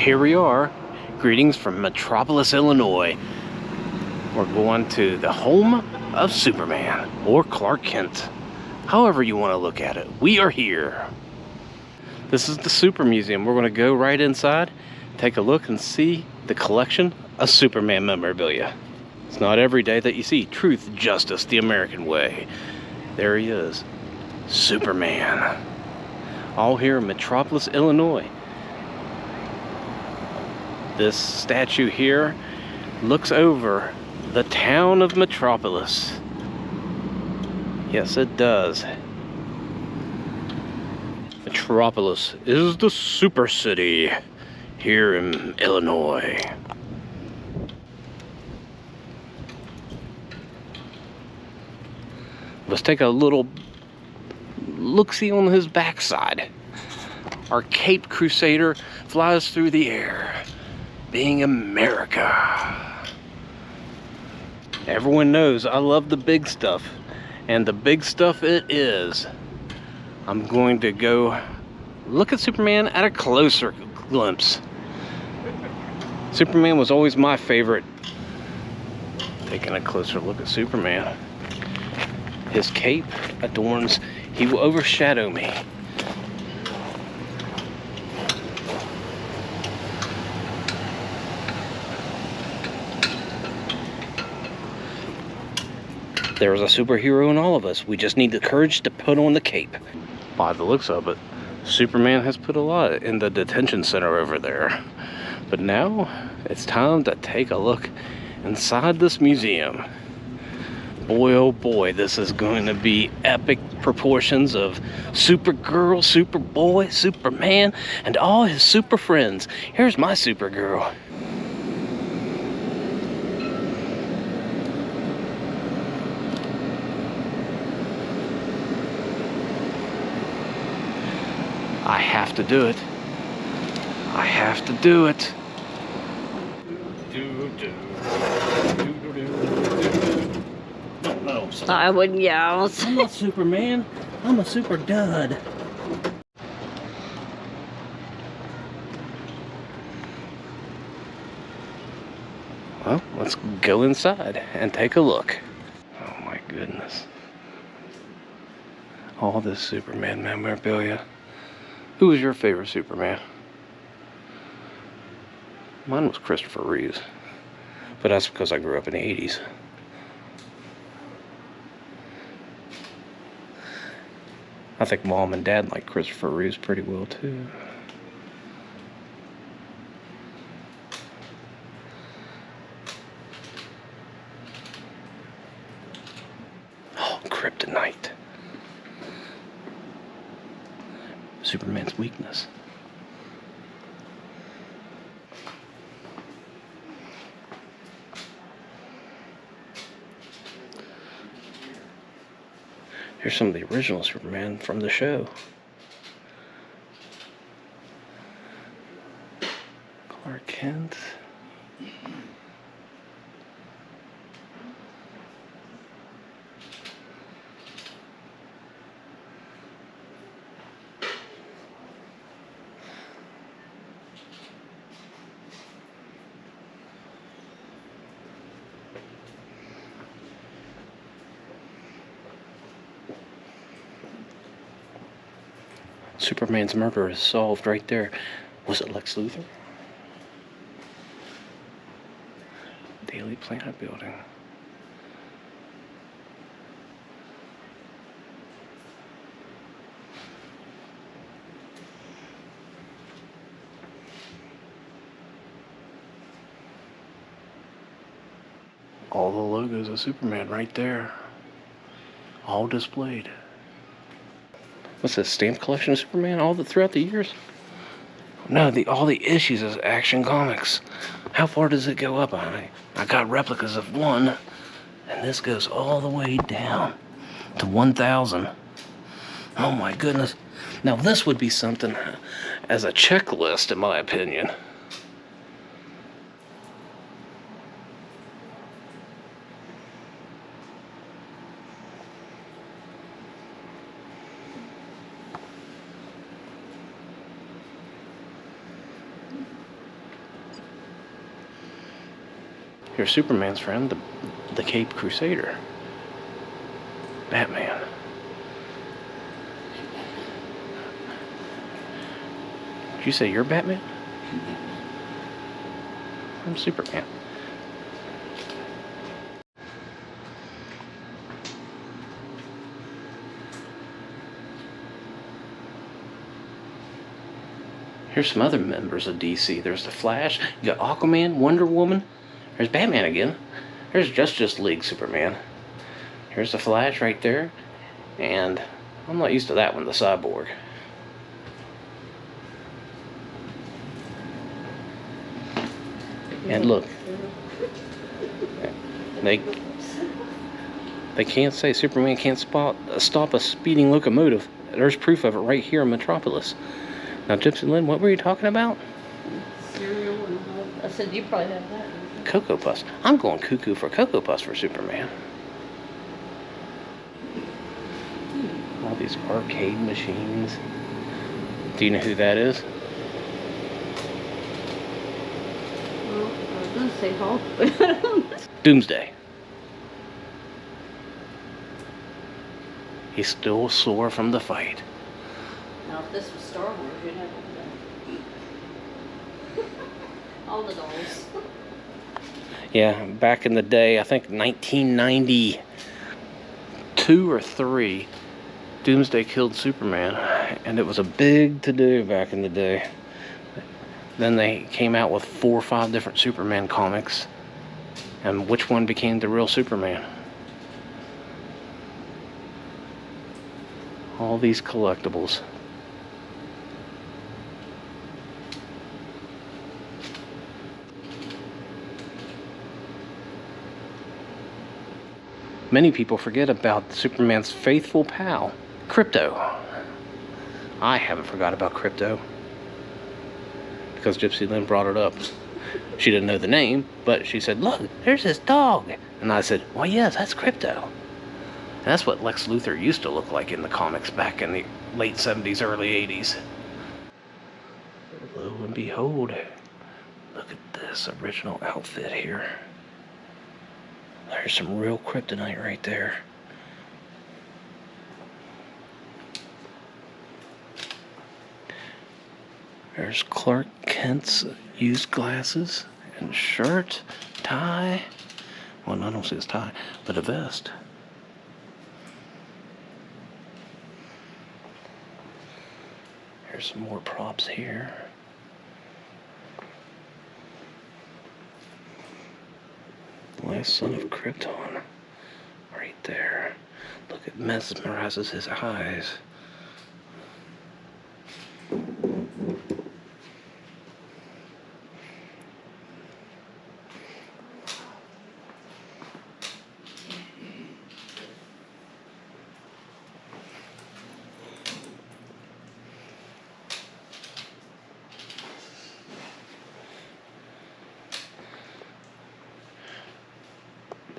here we are. Greetings from Metropolis, Illinois. We're going to the home of Superman, or Clark Kent. However you want to look at it, we are here. This is the Super Museum. We're going to go right inside, take a look and see the collection of Superman memorabilia. It's not every day that you see truth, justice, the American way. There he is, Superman. All here in Metropolis, Illinois. This statue here looks over the town of Metropolis. Yes, it does. Metropolis is the super city here in Illinois. Let's take a little look-see on his backside. Our Cape Crusader flies through the air, being America. Everyone knows I love the big stuff, and the big stuff it is. I'm going to go look at Superman at a closer glimpse. Superman was always my favorite. Taking a closer look at Superman. His cape adorns, he will overshadow me. There is a superhero in all of us. We just need the courage to put on the cape. By the looks of it, Superman has put a lot in the detention center over there. But now, it's time to take a look inside this museum. Boy, oh boy, this is going to be epic proportions of Supergirl, Superboy, Superman, and all his super friends. Here's my Supergirl. I have to do it. I have to do it. No, I wouldn't yell. I'm not Superman. I'm a super dud. Well, let's go inside and take a look. Oh my goodness. All this Superman memorabilia. Who was your favorite Superman? Mine was Christopher Reeves, but that's because I grew up in the 80s. I think Mom and Dad like Christopher Reeves pretty well too. Oh, kryptonite. Superman's weakness. Here's some of the original Superman from the show. Clark Kent. Superman's murder is solved right there. Was it Lex Luthor? Daily Planet building. All the logos of Superman right there. All displayed. What's this, stamp collection of Superman all throughout the years? No, all the issues of Action Comics. How far does it go up? I got replicas of one, and this goes all the way down to 1,000. Oh my goodness. Now this would be something as a checklist, in my opinion. Here's Superman's friend, the Caped Crusader. Batman. Did you say you're Batman? I'm Superman. Here's some other members of DC. There's the Flash, you got Aquaman, Wonder Woman. There's Batman again. There's Justice League Superman. Here's the Flash right there. And I'm not used to that one, the Cyborg. And look, they can't say Superman can't stop a speeding locomotive. There's proof of it right here in Metropolis. Now, Gypsy Lynn, what were you talking about? Cereal and I said you probably have that. Cocoa Puffs. I'm going cuckoo for Cocoa Puffs for Superman. All these arcade machines. Do you know who that is? Well, I was going to say Hulk, but I don't know. Doomsday. He's still sore from the fight. Now, if this was Star Wars, you'd have all the dolls. Yeah, back in the day, I think 1992 or 3, Doomsday killed Superman, and it was a big to-do back in the day. Then they came out with 4 or 5 different Superman comics, and which one became the real Superman? All these collectibles. Many people forget about Superman's faithful pal, Crypto. I haven't forgot about Crypto because Gypsy Lynn brought it up. She didn't know the name, but she said, "Look, there's this dog." And I said, "Well, yes, that's Crypto." And that's what Lex Luthor used to look like in the comics back in the late 70s, early 80s. Lo and behold, look at this original outfit here. There's some real kryptonite right there. There's Clark Kent's used glasses and shirt, tie. Well, I don't see his tie, but a vest. There's some more props here. Last son of Krypton, right there. Look, it mesmerizes his eyes.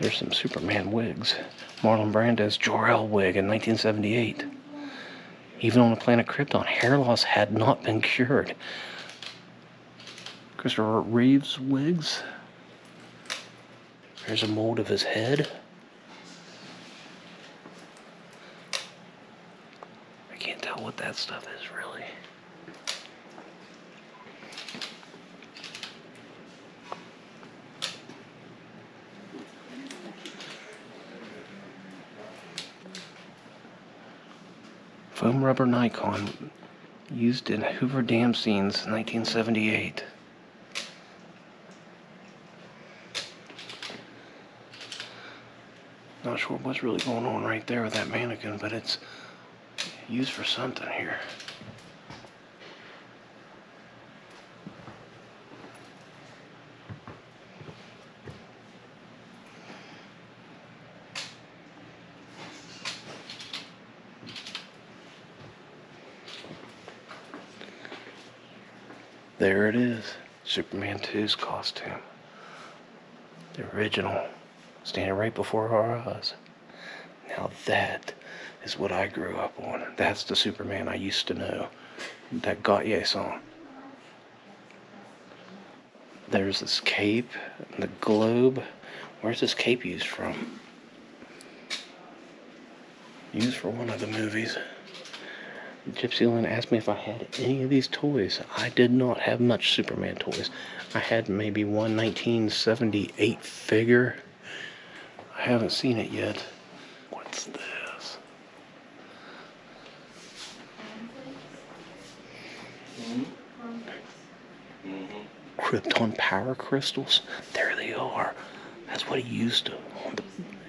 There's some Superman wigs. Marlon Brando's Jor-El wig in 1978. Even on the planet Krypton, hair loss had not been cured. Christopher Reeve's wigs. There's a mold of his head. I can't tell what that stuff is really. Foam rubber Nikon used in Hoover Dam scenes, 1978. Not sure what's really going on right there with that mannequin, but it's used for something here. There it is, Superman 2's costume. The original, standing right before our eyes. Now that is what I grew up on. That's the Superman I used to know. That Gautier song. There's this cape, the globe. Where's this cape used from? Used for one of the movies. Gypsy Lynn asked me if I had any of these toys. I did not have much Superman toys. I had maybe one 1978 figure. I haven't seen it yet. What's this? Krypton power crystals. There they are. That's what he used to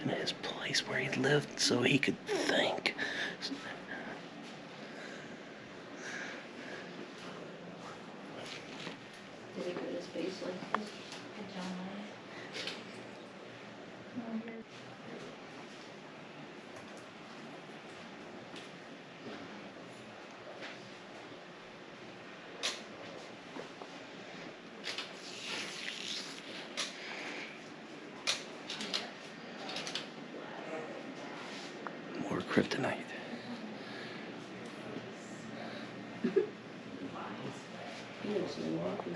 in his place where he lived so he could think. Did he go to space like this? More kryptonite. He was Milwaukee.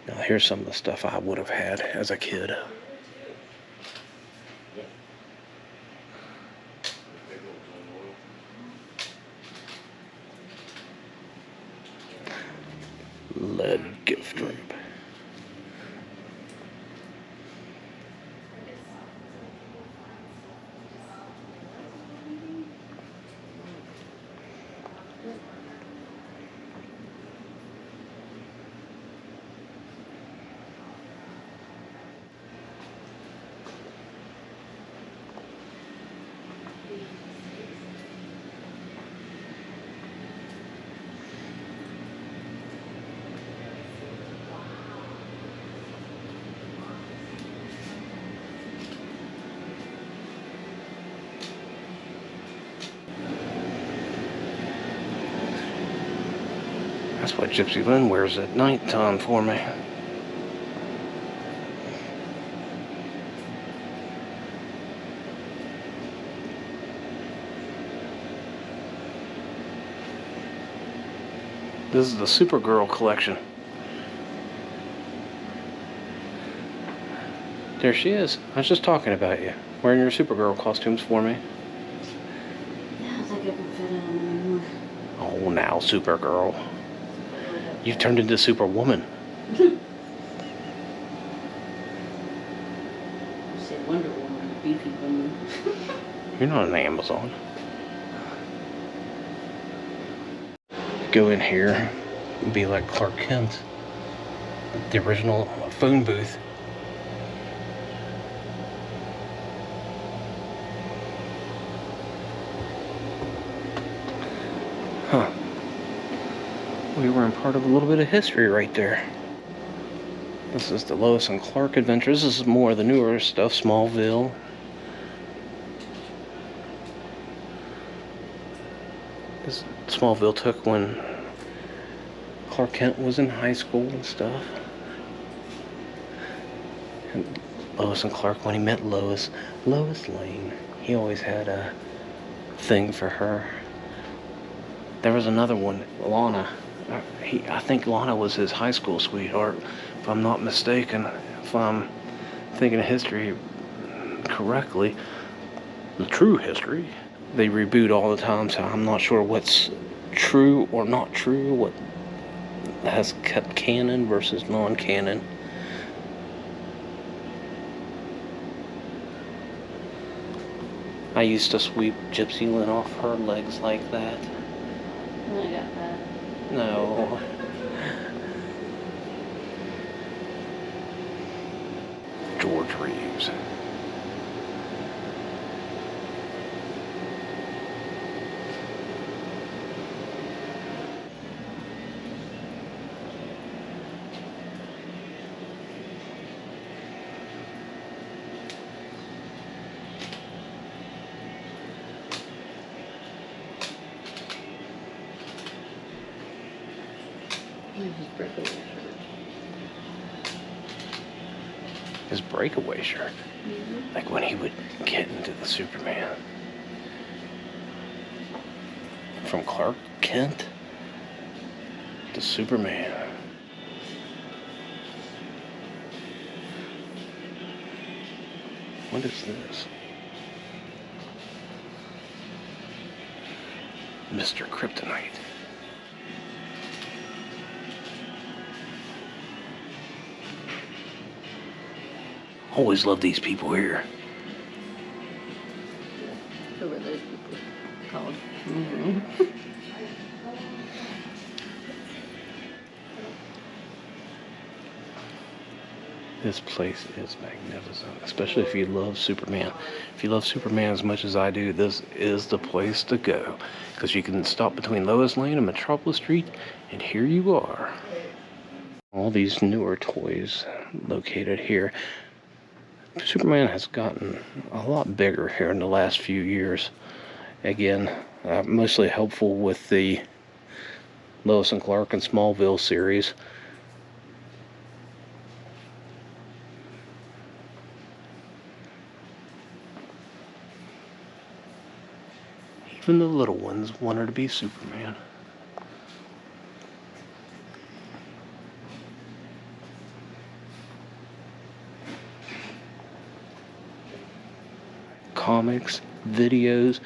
Now here's some of the stuff I would have had as a kid. Lead gift wrap. That's what Gypsy Lynn wears at nighttime for me. This is the Supergirl collection. There she is. I was just talking about you. Wearing your Supergirl costumes for me. Yeah, I don't think I can fit in them anymore. Oh, now, Supergirl. You've turned into Superwoman. You said Wonder Woman, beefy woman. You're not an Amazon. Go in here and be like Clark Kent. The original phone booth. Huh. We were in part of a little bit of history right there. This is the Lois and Clark adventures. This is more of the newer stuff, Smallville. This Smallville took when Clark Kent was in high school and stuff. And Lois and Clark, when he met Lois Lane, he always had a thing for her. There was another one, Lana. I think Lana was his high school sweetheart, if I'm not mistaken. If I'm thinking of history correctly, the true history. They reboot all the time, so I'm not sure what's true or not true, what has kept canon versus non-canon. I used to sweep Gypsy Lynn off her legs like that. I got that. No. George Reeves. His breakaway shirt. His breakaway shirt. Mm-hmm. Like when he would get into the Superman. From Clark Kent to Superman. What is this? Mr. Kryptonite. Always love these people here. Who were those people called? This place is magnificent, especially if you love Superman. If you love Superman as much as I do, this is the place to go. Because you can stop between Lois Lane and Metropolis Street, and here you are. All these newer toys located here. Superman has gotten a lot bigger here in the last few years. Again, mostly helpful with the Lois and Clark and Smallville series. Even the little ones wanted to be Superman. Comics, videos,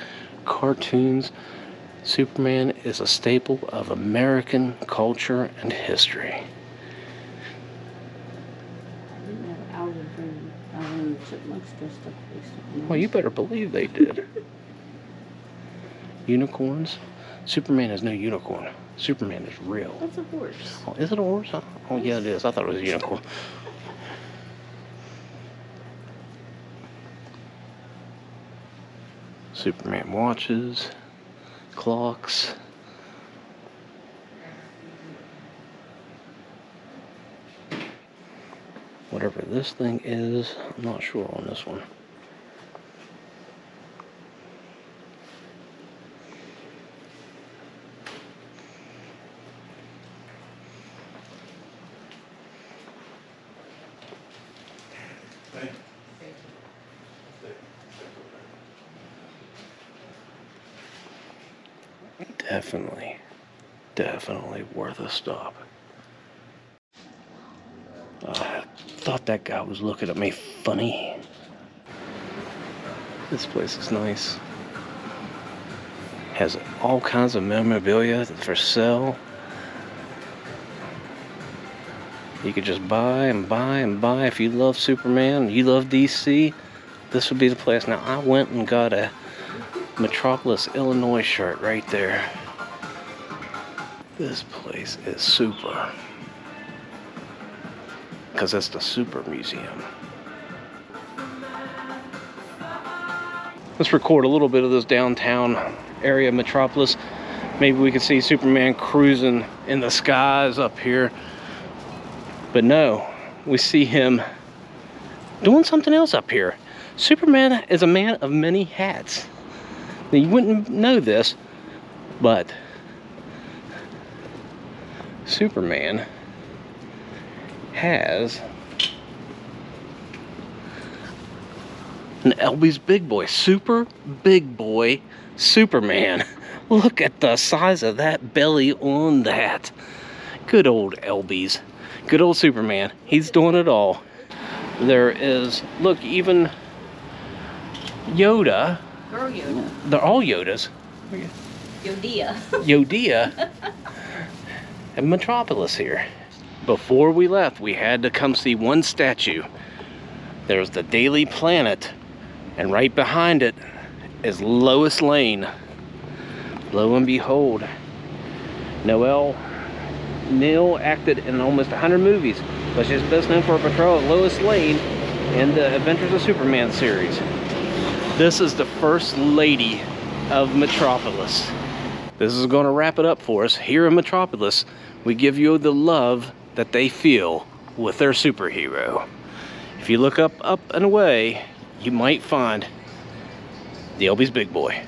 cartoons. Superman is a staple of American culture and history. Didn't have Alvin and the Chipmunks dressed up based on Well, you better believe they did. Unicorns. Superman is no unicorn. Superman is real. That's a horse. Oh, is it a horse? Oh, yeah, it is. I thought it was a unicorn. Superman watches, clocks. Whatever this thing is, I'm not sure on this one. Definitely worth a stop. I thought that guy was looking at me funny. This place is nice. Has all kinds of memorabilia for sale. You could just buy and buy and buy. If you love Superman, you love DC, this would be the place. Now, I went and got a Metropolis, Illinois shirt right there. This place is super. Because it's the Super Museum. Let's record a little bit of this downtown area of Metropolis. Maybe we could see Superman cruising in the skies up here. But no, we see him doing something else up here. Superman is a man of many hats. Now, you wouldn't know this, but Superman has an LB's Big Boy, Super Big Boy Superman. Look at the size of that belly on that. Good old LB's. Good old Superman. He's doing it all. There is, look, even Yoda. Girl Yoda. They're all Yodas. Yodia. Yodia. And Metropolis here. Before we left, we had to come see one statue. There's the Daily Planet, and right behind it is Lois Lane. Lo and behold, Neil acted in almost 100 movies, but she's best known for her portrayal of Lois Lane in the Adventures of Superman series. This is the First Lady of Metropolis. This is going to wrap it up for us. Here in Metropolis, we give you the love that they feel with their superhero. If you look up and away, you might find the LB's Big Boy.